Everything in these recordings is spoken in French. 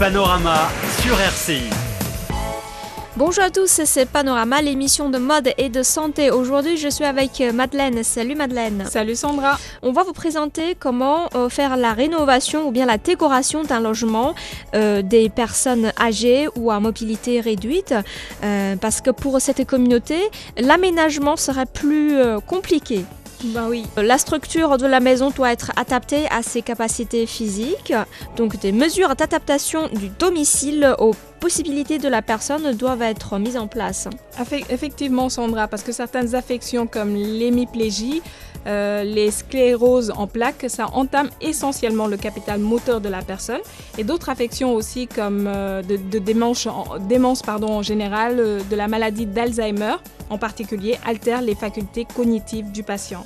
Panorama sur RCI. Bonjour à tous, c'est Panorama, l'émission de mode et de santé. Aujourd'hui, je suis avec Madeleine. Salut Madeleine. Salut Sandra. On va vous présenter comment faire la rénovation ou bien la décoration d'un logement des personnes âgées ou à mobilité réduite. Parce que pour cette communauté, l'aménagement serait plus compliqué. Ben oui. La structure de la maison doit être adaptée à ses capacités physiques. Donc des mesures d'adaptation du domicile aux possibilités de la personne doivent être mises en place. Effectivement Sandra, parce que certaines affections comme l'hémiplégie, les scléroses en plaques, ça entame essentiellement le capital moteur de la personne. Et d'autres affections aussi comme de démence en général, de la maladie d'Alzheimer en particulier, altèrent les facultés cognitives du patient.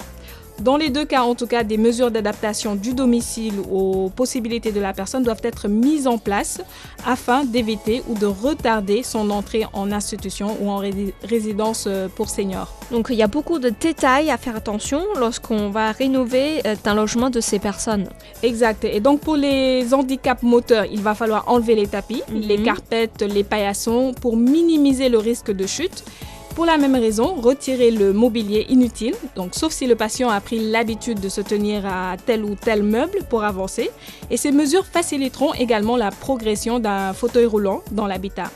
Dans les deux cas, en tout cas, des mesures d'adaptation du domicile aux possibilités de la personne doivent être mises en place afin d'éviter ou de retarder son entrée en institution ou en résidence pour seniors. Donc il y a beaucoup de détails à faire attention lorsqu'on va rénover un logement de ces personnes. Exact. Et donc pour les handicaps moteurs, il va falloir enlever les tapis, les carpettes, les paillassons pour minimiser le risque de chute. Pour la même raison, retirer le mobilier inutile, donc sauf si le patient a pris l'habitude de se tenir à tel ou tel meuble pour avancer. Et ces mesures faciliteront également la progression d'un fauteuil roulant dans l'habitat.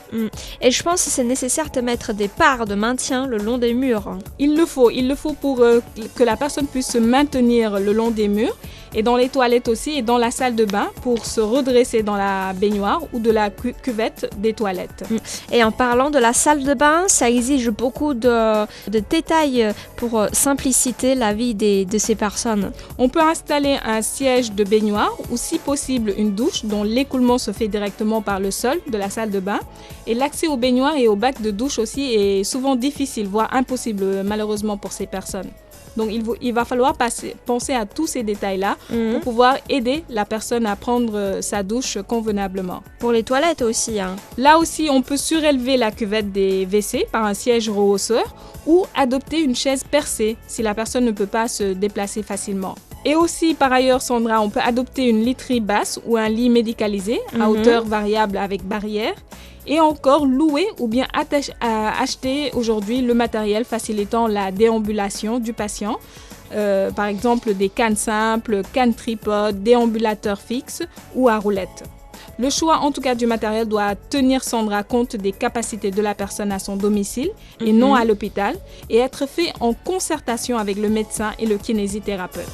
Et je pense que c'est nécessaire de mettre des barres de maintien le long des murs. Il le faut pour que la personne puisse se maintenir le long des murs et dans les toilettes aussi et dans la salle de bain pour se redresser dans la baignoire ou de la cuvette des toilettes. Et en parlant de la salle de bain, ça exige beaucoup de détails pour simpliciter la vie de ces personnes. On peut installer un siège de baignoire ou si possible une douche dont l'écoulement se fait directement par le sol de la salle de bain. Et l'accès aux baignoires et aux bacs de douche aussi est souvent difficile, voire impossible malheureusement pour ces personnes. Donc il va falloir penser à tous ces détails-là pour pouvoir aider la personne à prendre sa douche convenablement. Pour les toilettes aussi. Là aussi, on peut surélever la cuvette des WC par un siège rehausseur ou adopter une chaise percée si la personne ne peut pas se déplacer facilement. Et aussi, par ailleurs, Sandra, on peut adopter une literie basse ou un lit médicalisé à hauteur variable avec barrière. Et encore louer ou bien acheter aujourd'hui le matériel facilitant la déambulation du patient. Par exemple, des cannes simples, cannes tripodes, déambulateurs fixes ou à roulettes. Le choix en tout cas du matériel doit tenir Sandra compte des capacités de la personne à son domicile et non à l'hôpital et être fait en concertation avec le médecin et le kinésithérapeute.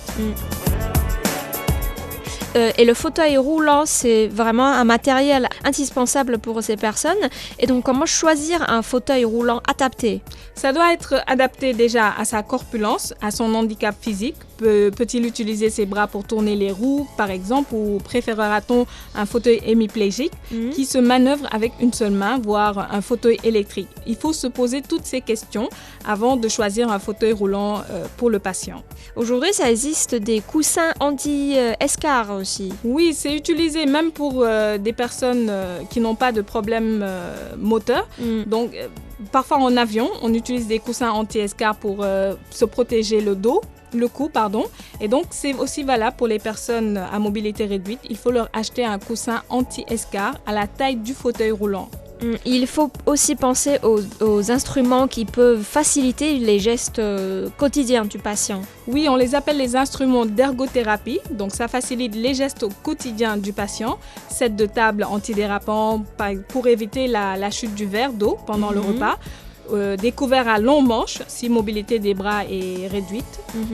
Et le fauteuil roulant, c'est vraiment un matériel indispensable pour ces personnes. Et donc, comment choisir un fauteuil roulant adapté ? Ça doit être adapté déjà à sa corpulence, à son handicap physique. Peut-il utiliser ses bras pour tourner les roues, par exemple, ou préférera-t-on un fauteuil hémiplégique qui se manœuvre avec une seule main, voire un fauteuil électrique ? Il faut se poser toutes ces questions avant de choisir un fauteuil roulant pour le patient. Aujourd'hui, ça existe des coussins anti-escarres aussi. Oui, c'est utilisé même pour des personnes qui n'ont pas de problème moteur. Donc, parfois en avion, on utilise des coussins anti-escarres pour se protéger le cou. Et donc, c'est aussi valable pour les personnes à mobilité réduite. Il faut leur acheter un coussin anti-escarre à la taille du fauteuil roulant. Il faut aussi penser aux instruments qui peuvent faciliter les gestes quotidiens du patient. Oui, on les appelle les instruments d'ergothérapie. Donc, ça facilite les gestes au quotidien du patient. Set de table antidérapant pour éviter la chute du verre d'eau pendant le repas. Des couverts à long manche si mobilité des bras est réduite.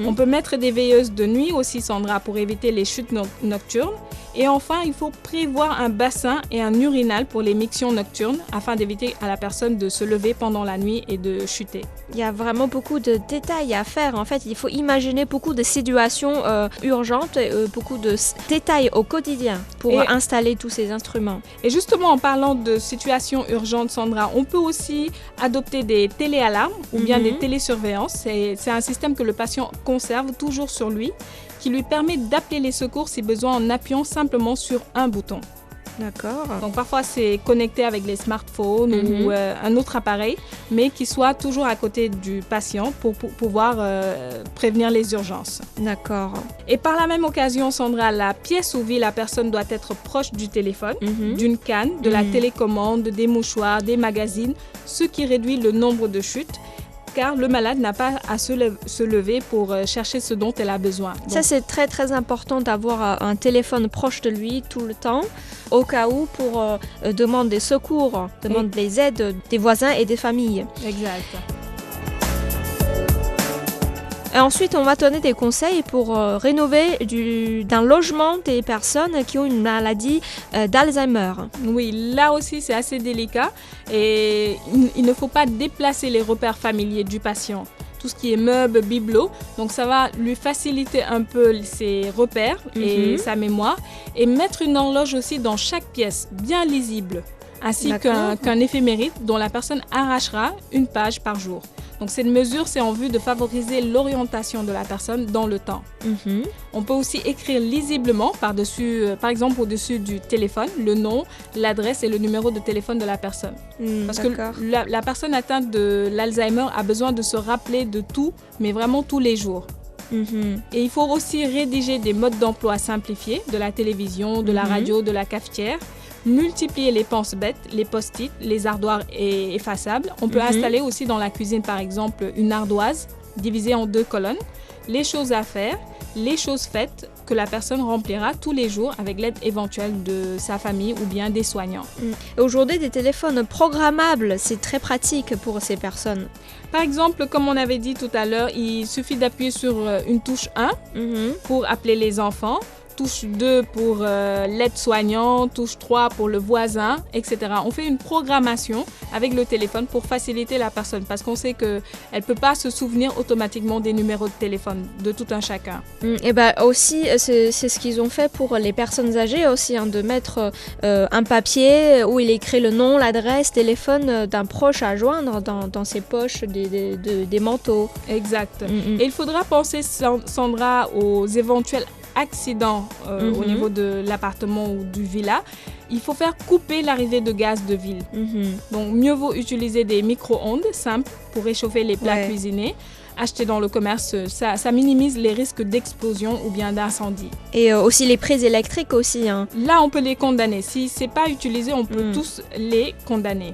On peut mettre des veilleuses de nuit aussi, Sandra, pour éviter les chutes nocturnes. Et enfin, il faut prévoir un bassin et un urinal pour les mictions nocturnes afin d'éviter à la personne de se lever pendant la nuit et de chuter. Il y a vraiment beaucoup de détails à faire. En fait, il faut imaginer beaucoup de situations urgentes, beaucoup de détails au quotidien pour installer tous ces instruments. Et justement, en parlant de situations urgentes, Sandra, on peut aussi adopter des téléalarmes ou bien des télésurveillances. C'est un système que le patient conserve toujours sur lui, qui lui permet d'appeler les secours si besoin en appuyant simplement sur un bouton. D'accord. Donc parfois c'est connecté avec les smartphones ou un autre appareil, mais qui soit toujours à côté du patient pour pouvoir prévenir les urgences. D'accord. Et par la même occasion, Sandra, la pièce où vit la personne doit être proche du téléphone, d'une canne, de la télécommande, des mouchoirs, des magazines, ce qui réduit le nombre de chutes, car le malade n'a pas à se lever pour chercher ce dont elle a besoin. Donc, ça, c'est très très important d'avoir un téléphone proche de lui tout le temps, au cas où pour demander des secours, demander les aides des voisins et des familles. exact. Et ensuite, on va donner des conseils pour rénover d'un logement des personnes qui ont une maladie d'Alzheimer. Oui, là aussi c'est assez délicat et il ne faut pas déplacer les repères familiers du patient. Tout ce qui est meubles, bibelots, donc ça va lui faciliter un peu ses repères et sa mémoire, et mettre une horloge aussi dans chaque pièce, bien lisible, ainsi qu'un éphéméride dont la personne arrachera une page par jour. Donc cette mesure, c'est en vue de favoriser l'orientation de la personne dans le temps. On peut aussi écrire lisiblement par-dessus, par exemple au-dessus du téléphone, le nom, l'adresse et le numéro de téléphone de la personne. Parce que la personne atteinte de l'Alzheimer a besoin de se rappeler de tout, mais vraiment tous les jours. Et il faut aussi rédiger des modes d'emploi simplifiés de la télévision, de la radio, de la cafetière. Multiplier les pense-bêtes, les post-it, les ardoirs effaçables. On peut installer aussi dans la cuisine, par exemple, une ardoise divisée en 2 colonnes. Les choses à faire, les choses faites que la personne remplira tous les jours avec l'aide éventuelle de sa famille ou bien des soignants. Aujourd'hui, des téléphones programmables, c'est très pratique pour ces personnes. Par exemple, comme on avait dit tout à l'heure, il suffit d'appuyer sur une touche 1 pour appeler les enfants. Touche 2 pour l'aide-soignant, touche 3 pour le voisin, etc. On fait une programmation avec le téléphone pour faciliter la personne parce qu'on sait qu'elle ne peut pas se souvenir automatiquement des numéros de téléphone de tout un chacun. Et ben aussi, c'est ce qu'ils ont fait pour les personnes âgées aussi, de mettre un papier où il écrit le nom, l'adresse, téléphone d'un proche à joindre dans ses poches des manteaux. Exact. Et il faudra penser, Sandra, aux éventuels accident au niveau de l'appartement ou du villa, il faut faire couper l'arrivée de gaz de ville. Donc mieux vaut utiliser des micro-ondes simples pour réchauffer les plats cuisinés. Acheter dans le commerce, ça minimise les risques d'explosion ou bien d'incendie. Et aussi les prises électriques aussi. Là, on peut les condamner. Si ce n'est pas utilisé, on peut tous les condamner.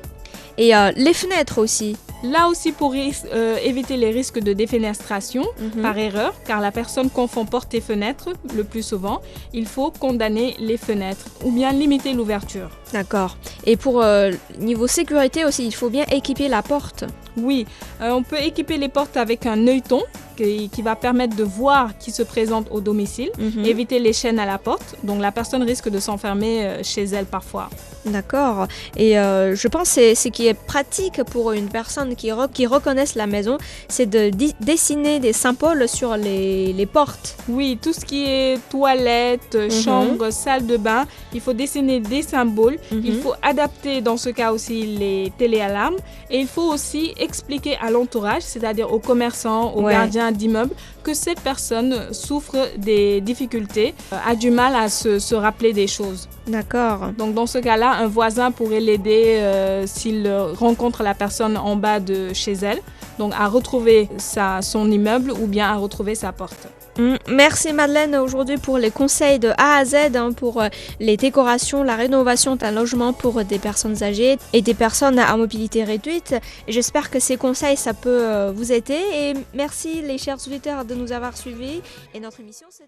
Et les fenêtres aussi. Là aussi, pour éviter les risques de défenestration par erreur, car la personne confond porte et fenêtre le plus souvent, il faut condamner les fenêtres ou bien limiter l'ouverture. D'accord. Et pour niveau sécurité aussi, il faut bien équiper la porte. Oui, on peut équiper les portes avec un œilleton qui va permettre de voir qui se présente au domicile, éviter les chaînes à la porte, donc la personne risque de s'enfermer chez elle parfois. D'accord. Et je pense que ce qui est pratique pour une personne qui reconnaisse la maison, c'est de dessiner des symboles sur les portes. Oui, tout ce qui est toilette, chambre, salle de bain, il faut dessiner des symboles. Il faut adapter dans ce cas aussi les téléalarmes et il faut aussi expliquer à l'entourage, c'est-à-dire aux commerçants, aux gardiens d'immeubles, que cette personne souffre des difficultés, a du mal à se rappeler des choses. D'accord. Donc dans ce cas-là, un voisin pourrait l'aider s'il rencontre la personne en bas de chez elle, donc à retrouver son immeuble ou bien à retrouver sa porte. Merci Madeleine aujourd'hui pour les conseils de A à Z pour les décorations, la rénovation d'un logement pour des personnes âgées et des personnes à mobilité réduite. J'espère que ces conseils ça peut vous aider et merci les chers auditeurs de nous avoir suivis et notre émission c'est